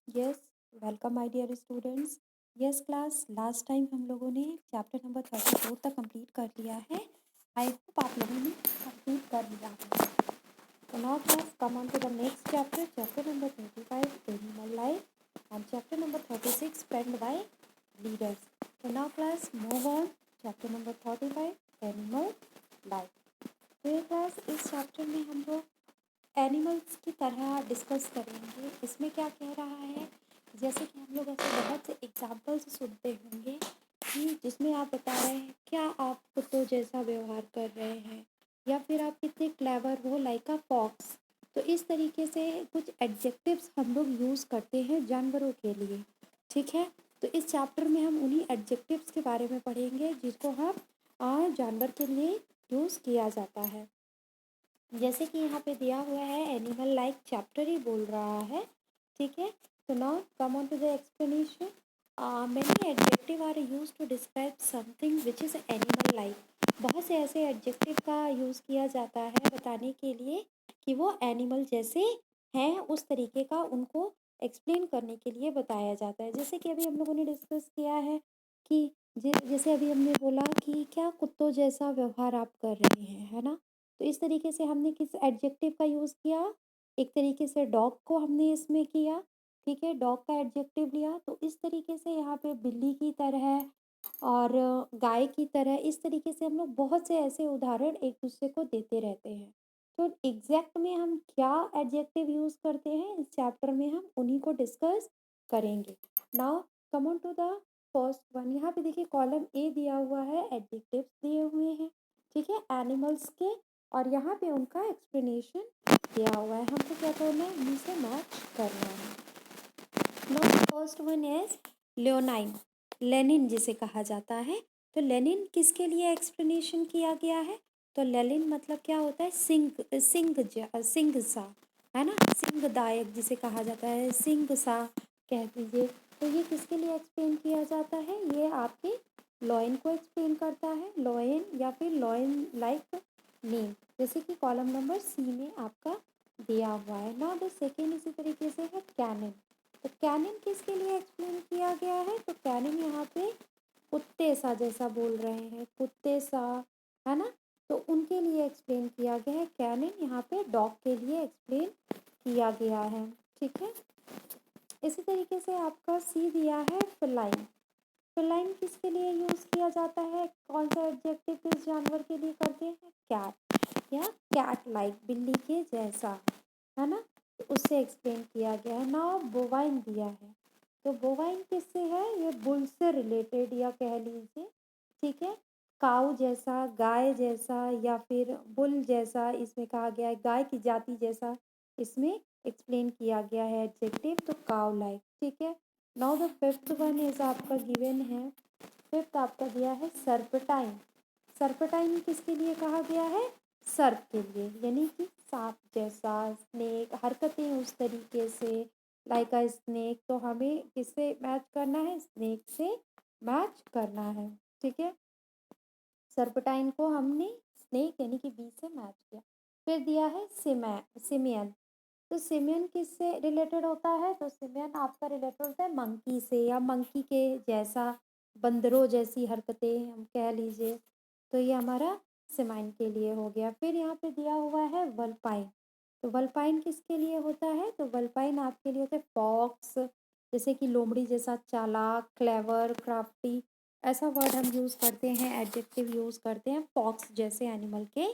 Yes, welcome my dear students. Yes class, last time हम लोगों ने चैप्टर नंबर 34 तक कंप्लीट कर लिया है। आई होप आप लोगों ने कंप्लीट कर लिया है। तो now class come on to the next chapter, chapter number 35 animal life and chapter number 36 friend by leaders. तो now class move on chapter number 35 animal life. तो ये क्लास इस चैप्टर में हम लोग एनिमल्स की तरह डिस्कस करेंगे। इसमें क्या कह रहा है, जैसे कि हम लोग ऐसे बहुत से एग्जाम्पल्स सुनते होंगे कि जिसमें आप बता रहे हैं क्या आप कुत्तों जैसा व्यवहार कर रहे हैं, या फिर आप कितने क्लेवर हो लाइक अ फॉक्स। तो इस तरीके से कुछ एडजेक्टिव्स हम लोग यूज़ करते हैं जानवरों के लिए। ठीक है, तो इस चैप्टर में हम उन्हीं एडजेक्टिव्स के बारे में पढ़ेंगे जिसको हम जानवर के लिए यूज़ किया जाता है। जैसे कि यहाँ पे दिया हुआ है एनिमल लाइक चैप्टर ही बोल रहा है। ठीक है, तो now come on to the explanation. Many adjective are use to describe something which is animal like. बहुत से ऐसे एडजेक्टिव का यूज़ किया जाता है बताने के लिए कि वो एनिमल जैसे हैं, उस तरीके का उनको एक्सप्लेन करने के लिए बताया जाता है। जैसे कि अभी हम लोगों ने डिस्कस किया है कि जैसे अभी हमने बोला कि क्या कुत्तों जैसा व्यवहार आप कर रहे हैं, है ना। तो इस तरीके से हमने किस एडजेक्टिव का यूज़ किया, एक तरीके से डॉग को हमने इसमें किया। ठीक है, डॉग का एडजेक्टिव लिया। तो इस तरीके से यहाँ पे बिल्ली की तरह और गाय की तरह, इस तरीके से हम लोग बहुत से ऐसे उदाहरण एक दूसरे को देते रहते हैं। तो एग्जैक्ट में हम क्या एडजेक्टिव यूज़ करते हैं इस चैप्टर में हम उन्हीं को डिस्कस करेंगे। Now come on to the first one. यहाँ पे देखिए कॉलम ए दिया हुआ है, एडजेक्टिव्स दिए हुए हैं। ठीक है, एनिमल्स के, और यहाँ पे उनका एक्सप्लेनेशन दिया हुआ है। हमको क्या करना है, इन्हीं से मैच करना है। Now first one is leonine, Lenin जिसे कहा जाता है। तो लेनिन किसके लिए एक्सप्लेनेशन किया गया है, तो लेनिन मतलब क्या होता है, सिंह सा, है ना, सिंहदायक जिसे कहा जाता है, सिंह सा कह दीजिए। तो ये किसके लिए एक्सप्लेन किया जाता है, ये आपके लॉयन को एक्सप्लेन करता है, लॉयन या फिर लॉयन लाइक नेम, जैसे कि कॉलम नंबर सी में आपका दिया हुआ है। नाउ द सेकेंड इसी तरीके से है कैनन। तो कैनन किसके लिए एक्सप्लेन किया गया है, तो कैनन यहाँ पे कुत्ते सा जैसा बोल रहे हैं, कुत्ते सा, है ना। तो उनके लिए एक्सप्लेन किया गया है। कैनन यहाँ पे डॉग के लिए एक्सप्लेन किया गया है। ठीक है, इसी तरीके से आपका सी दिया है फिलाइन। फिलाइन किसके लिए यूज़ किया जाता है, कौन सा एडजेक्टिव किस जानवर के लिए करते हैं, कैट या कैट लाइक, बिल्ली के जैसा, है ना। तो उससे एक्सप्लेन किया गया है। नाउ बोवाइन दिया है, तो बोवाइन किससे है, ये बुल से रिलेटेड या कह लीजिए। ठीक है, काऊ जैसा, गाय जैसा, या फिर बुल जैसा इसमें कहा गया है, गाय की जाति जैसा इसमें एक्सप्लेन किया गया है एडजेक्टिव, तो काऊ लाइक। ठीक है, now the fifth one is आपका गिवन है, फिफ्थ आपका दिया है सर्पेटाइन। सर्पेटाइन किसके लिए कहा गया है, सर्प के लिए, यानी कि सांप जैसा, स्नेक, हरकतें उस तरीके से, लाइक अ स्नेक। तो हमें किससे मैच करना है, स्नेक से मैच करना है। ठीक है, सर्पेटाइन को हमने स्नेक यानी कि बी से मैच किया। फिर दिया है सिमियन। तो सिमियन किससे रिलेटेड होता है, तो सिमियन आपका रिलेटेड होता है मंकी से, या मंकी के जैसा, बंदरों जैसी हरकतें हम कह लीजिए। तो ये हमारा सिमाइन के लिए हो गया। फिर यहाँ पे दिया हुआ है वल्पाइन। तो वल्पाइन किसके लिए होता है, तो वल्पाइन आपके लिए होता है फॉक्स, जैसे कि लोमड़ी जैसा चालाक, क्लेवर, क्राफ्टी, ऐसा वर्ड हम यूज़ करते हैं, एडजेक्टिव यूज़ करते हैं फॉक्स जैसे एनिमल के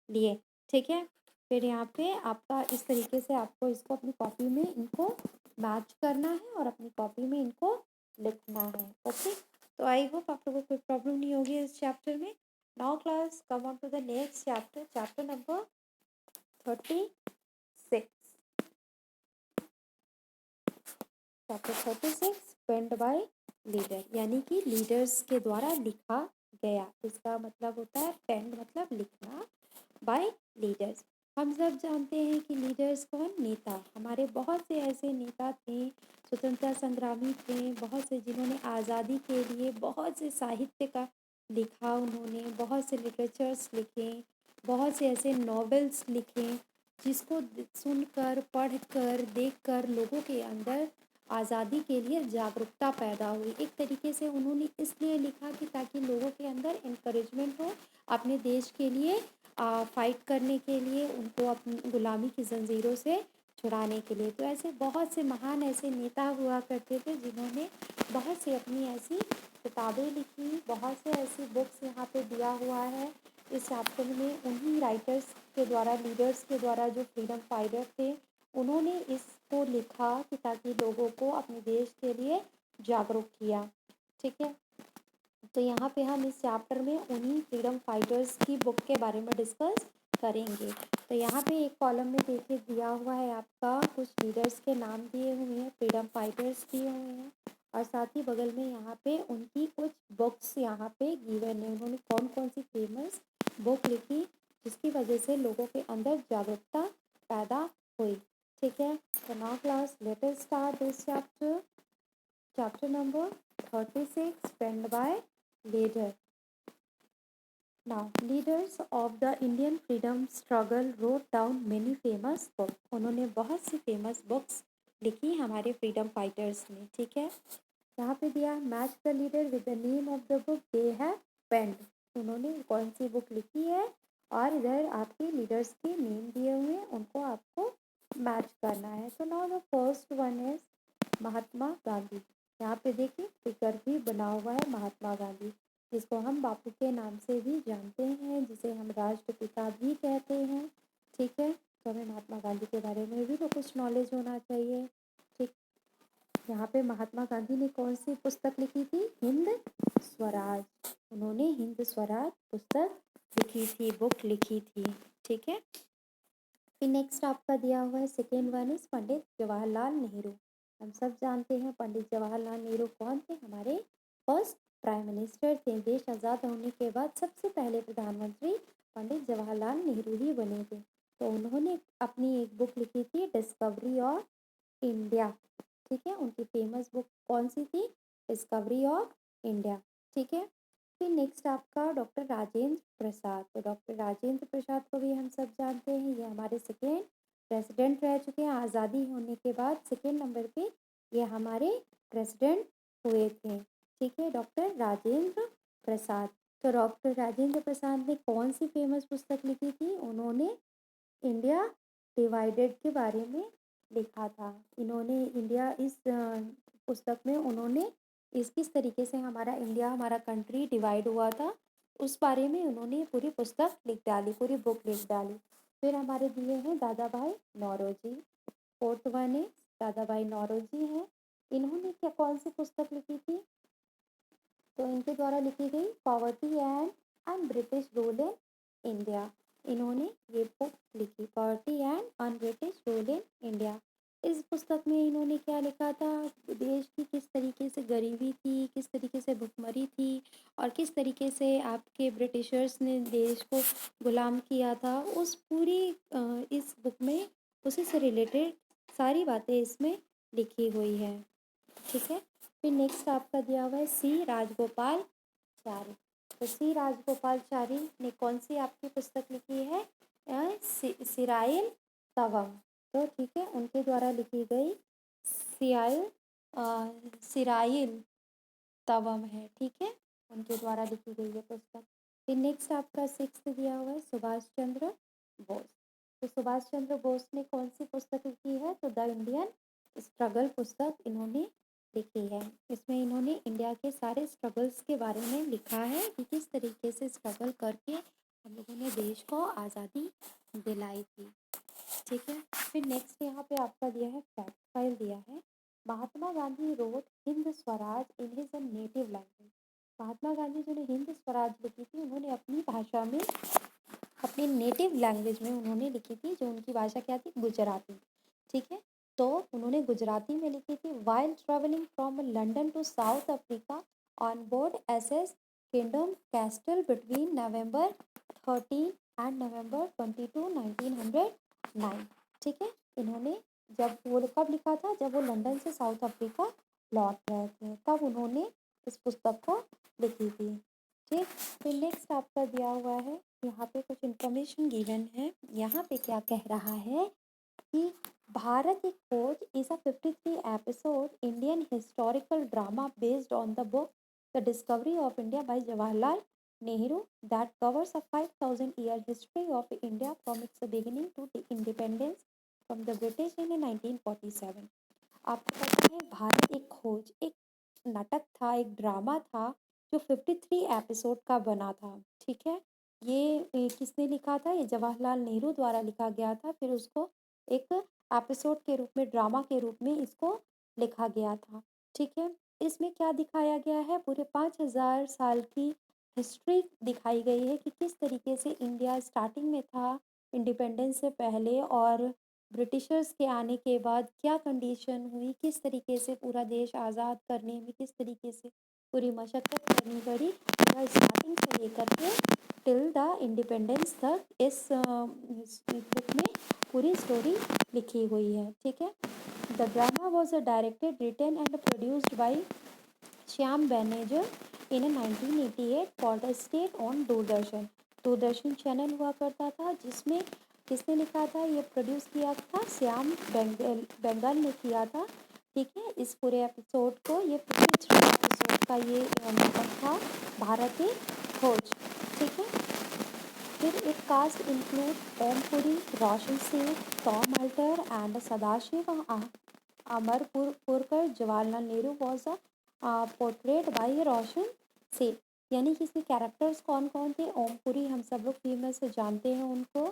लिए। ठीक है, फिर यहाँ पे आपका इस तरीके से आपको इसको अपनी कॉपी में इनको मैच करना है और अपनी कॉपी में इनको लिखना है। ओके, तो आई होप आप लोगों को कोई प्रॉब्लम नहीं होगी इस चैप्टर में। Now class come on to the next chapter, chapter number 36। Chapter 36 penned by leader, यानी कि लीडर्स के द्वारा लिखा गया। इसका मतलब होता है पेंड मतलब लिखना, बाय लीडर्स। हम सब जानते हैं कि लीडर्स कौन, नेता। हमारे बहुत से ऐसे नेता थे, स्वतंत्रता संग्रामी थे, बहुत से जिन्होंने आज़ादी के लिए बहुत से साहित्य का लिखा, उन्होंने बहुत से लिटरेचर्स लिखे, बहुत से ऐसे नॉवेल्स लिखे जिसको सुनकर, पढ़कर, देखकर लोगों के अंदर आज़ादी के लिए जागरूकता पैदा हुई। एक तरीके से उन्होंने इसलिए लिखा कि ताकि लोगों के अंदर इनकरेजमेंट हो अपने देश के लिए फाइट करने के लिए, उनको अपनी गुलामी की जंजीरों से छुड़ाने के लिए। तो ऐसे बहुत से महान ऐसे नेता हुआ करते थे जिन्होंने बहुत सी अपनी ऐसी किताबें लिखी, बहुत से ऐसी बुक्स यहाँ पे दिया हुआ है इस चैप्टर में। उन्हीं राइटर्स के द्वारा, लीडर्स के द्वारा, जो फ्रीडम फाइटर थे, उन्होंने इसको लिखा कि ताकि लोगों को अपने देश के लिए जागरूक किया। ठीक है, तो यहाँ पे हम इस चैप्टर में उन्हीं फ्रीडम फाइटर्स की बुक के बारे में डिस्कस करेंगे। तो यहाँ पे एक कॉलम में देखिए दिया हुआ है आपका, कुछ लीडर्स के नाम दिए हुए हैं, फ्रीडम फाइटर्स दिए हुए हैं, और साथ ही बगल में यहाँ पे उनकी कुछ बुक्स यहाँ पे गिवन है। उन्होंने कौन कौन सी फेमस बुक लिखी जिसकी वजह से लोगों के अंदर जागरूकता पैदा हुई। ठीक है, तो now class let us start this chapter. Chapter number 36 penned by leader. Now, leaders of the Indian freedom struggle wrote down many famous books. उन्होंने बहुत सी फेमस बुक्स लिखी हमारे फ्रीडम फाइटर्स ने। ठीक है, यहाँ पे दिया match the leader with the name of the book they have penned. उन्होंने कौन सी बुक लिखी है और इधर आपके लीडर्स के नेम दिए हुए हैं, उनको आपको मैच करना है। तो now the first one is Mahatma Gandhi. यहाँ पे देखिए फिगर भी बना हुआ है महात्मा गांधी, जिसको हम बापू के नाम से भी जानते हैं, जिसे हम राष्ट्रपिता भी कहते हैं। ठीक है, तो हमें महात्मा गांधी के बारे में भी तो कुछ नॉलेज होना चाहिए। ठीक, यहाँ पे महात्मा गांधी ने कौन सी पुस्तक लिखी थी? हिंद स्वराज। उन्होंने हिंद स्वराज पुस्तक लिखी थी, बुक लिखी थी। ठीक है, फिर नेक्स्ट आपका दिया हुआ है second one is Pandit Jawaharlal Nehru. हम सब जानते हैं पंडित जवाहरलाल नेहरू कौन थे? हमारे फर्स्ट प्राइम मिनिस्टर थे। देश आज़ाद होने के बाद सबसे पहले प्रधानमंत्री पंडित जवाहरलाल नेहरू ही बने थे। तो उन्होंने अपनी एक बुक लिखी थी डिस्कवरी ऑफ इंडिया। ठीक है, उनकी फेमस बुक कौन सी थी? Discovery of India. ठीक है, फिर नेक्स्ट आपका डॉक्टर राजेंद्र प्रसाद। तो डॉक्टर राजेंद्र प्रसाद को भी हम सब जानते हैं, ये हमारे सेकेंड प्रेसिडेंट रह चुके हैं। आज़ादी होने के बाद सेकेंड नंबर पे ये हमारे प्रेसिडेंट हुए थे। ठीक है, डॉक्टर राजेंद्र प्रसाद। तो डॉक्टर राजेंद्र प्रसाद ने कौन सी फेमस पुस्तक लिखी थी? उन्होंने इंडिया डिवाइडेड के बारे में लिखा था। इन्होंने इंडिया इस पुस्तक में उन्होंने किस तरीके से हमारा इंडिया, हमारा कंट्री डिवाइड हुआ था, उस बारे में उन्होंने पूरी पुस्तक लिख डाली, पूरी बुक लिख डाली। फिर हमारे दिए हैं दादा भाई नौरोजी। फोर्थ वन है दादा भाई नौरोजी हैं। इन्होंने क्या कौन सी पुस्तक लिखी थी? तो इनके द्वारा लिखी गई poverty and British rule in India. इन्होंने ये बुक लिखी, poverty and British rule in India. इस पुस्तक में इन्होंने क्या लिखा था? देश की किस तरीके से गरीबी थी, किस तरीके से भुखमरी थी, और किस तरीके से आपके ब्रिटिशर्स ने देश को गुलाम किया था, उस पूरी इस बुक में उसी से रिलेटेड सारी बातें इसमें लिखी हुई है। ठीक है, फिर नेक्स्ट आपका दिया हुआ है सी राजगोपालचारी। तो सी राजगोपालचारी ने कौन सी आपकी पुस्तक लिखी है? सिराइल तवम। तो ठीक है, उनके द्वारा लिखी गई सिराइल तवम है। ठीक है, उनके द्वारा लिखी गई है पुस्तक। फिर नेक्स्ट आपका सिक्स्थ दिया हुआ है सुभाष चंद्र बोस। तो सुभाष चंद्र बोस ने कौन सी पुस्तक लिखी है? तो द इंडियन स्ट्रगल पुस्तक इन्होंने लिखी है। इसमें इन्होंने इंडिया के सारे स्ट्रगल्स के बारे में लिखा है कि किस तरीके से स्ट्रगल करके हम लोगों ने देश को आज़ादी दिलाई थी। ठीक है, फिर नेक्स्ट यहाँ पे आपका दिया है फैक्ट फाइल दिया है। Mahatma Gandhi wrote Hind Swaraj in his native language. Mahatma Gandhi जो ने हिंद स्वराज लिखी थी, उन्होंने अपनी भाषा में, अपनी नेटिव लैंग्वेज में उन्होंने लिखी थी, जो उनकी भाषा क्या थी? गुजराती। ठीक है, तो उन्होंने गुजराती में लिखी थी। While travelling from London to South Africa on board SS Kingdom Castle between November 13 and November 22 1909। ठीक है, इन्होंने जब वो कब लिखा था? जब वो लंदन से साउथ अफ्रीका लौट रहे थे, तब उन्होंने इस पुस्तक को लिखी थी। ठीक, फिर नेक्स्ट आपका दिया हुआ है, यहाँ पे कुछ इंफॉर्मेशन गिवन है। यहाँ पे क्या कह रहा है कि भारत एक खोज is a 53 episode Indian historical drama based on the book the discovery of India by Jawaharlal Nehru that covers a 5,000-year history of India from its beginning to the independence from the British in 1947. आपको पता है भारत एक खोज एक नाटक था, एक drama था जो 53 एपिसोड का बना था। ठीक है, ये किसने लिखा था? ये जवाहरलाल नेहरू द्वारा लिखा गया था। फिर उसको एक एपिसोड के रूप में, ड्रामा के रूप में इसको लिखा गया था। ठीक है, इसमें क्या दिखाया गया है? पूरे 5,000 साल की हिस्ट्री दिखाई गई है कि किस तरीके से इंडिया स्टार्टिंग में था इंडिपेंडेंस से पहले, और ब्रिटिशर्स के आने के बाद क्या कंडीशन हुई, किस तरीके से पूरा देश आज़ाद करने में किस तरीके से पूरी मशक्क़त करनी पड़ी, पूरा स्टार्टिंग से लेकर के टिल द इंडिपेंडेंस तक इस बुक में पूरी स्टोरी लिखी हुई है। ठीक है, the drama was directed, written and produced by Shyam Benegal in 1988 for the state on Doordarshan. Doordarshan channel हुआ करता था जिसमें किसने लिखा था? ये प्रोड्यूस किया था श्याम बेंगल ने किया था। ठीक है, इस पूरे एपिसोड को, ये 53 एपिसोड का ये नाटक था भारत एक खोज। ठीक है, फिर एक cast include Om Puri, Roshan Seth, Tom Alter and Sadashiv Amrapurkar. Jawaharlal Nehru was portrayed by Roshan Seth. यानी कि इसमें कैरेक्टर्स कौन कौन थे? ओमपुरी हम सब लोग फेमस जानते हैं उनको।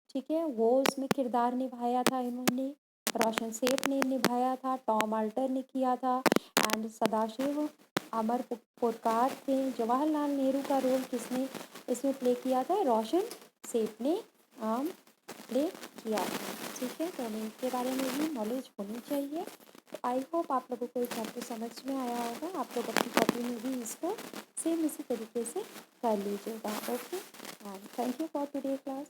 ठीक है, वो उसमें किरदार निभाया था इन्होंने। रोशन सेठ ने निभाया था, टॉम अल्टर ने किया था, एंड सदाशिव अमरपुरकर थे। जवाहरलाल नेहरू का रोल किसने इसमें प्ले किया था? रोशन सेठ ने प्ले किया था। ठीक है, तो हमें इसके बारे में भी नॉलेज होनी चाहिए। तो आई होप आप लोगों को ये चैप्टर समझ में आया होगा। आप लोग अपनी कॉपी में भी इसको सेम इसी तरीके से कर लीजिएगा। Okay, and thank you for today class.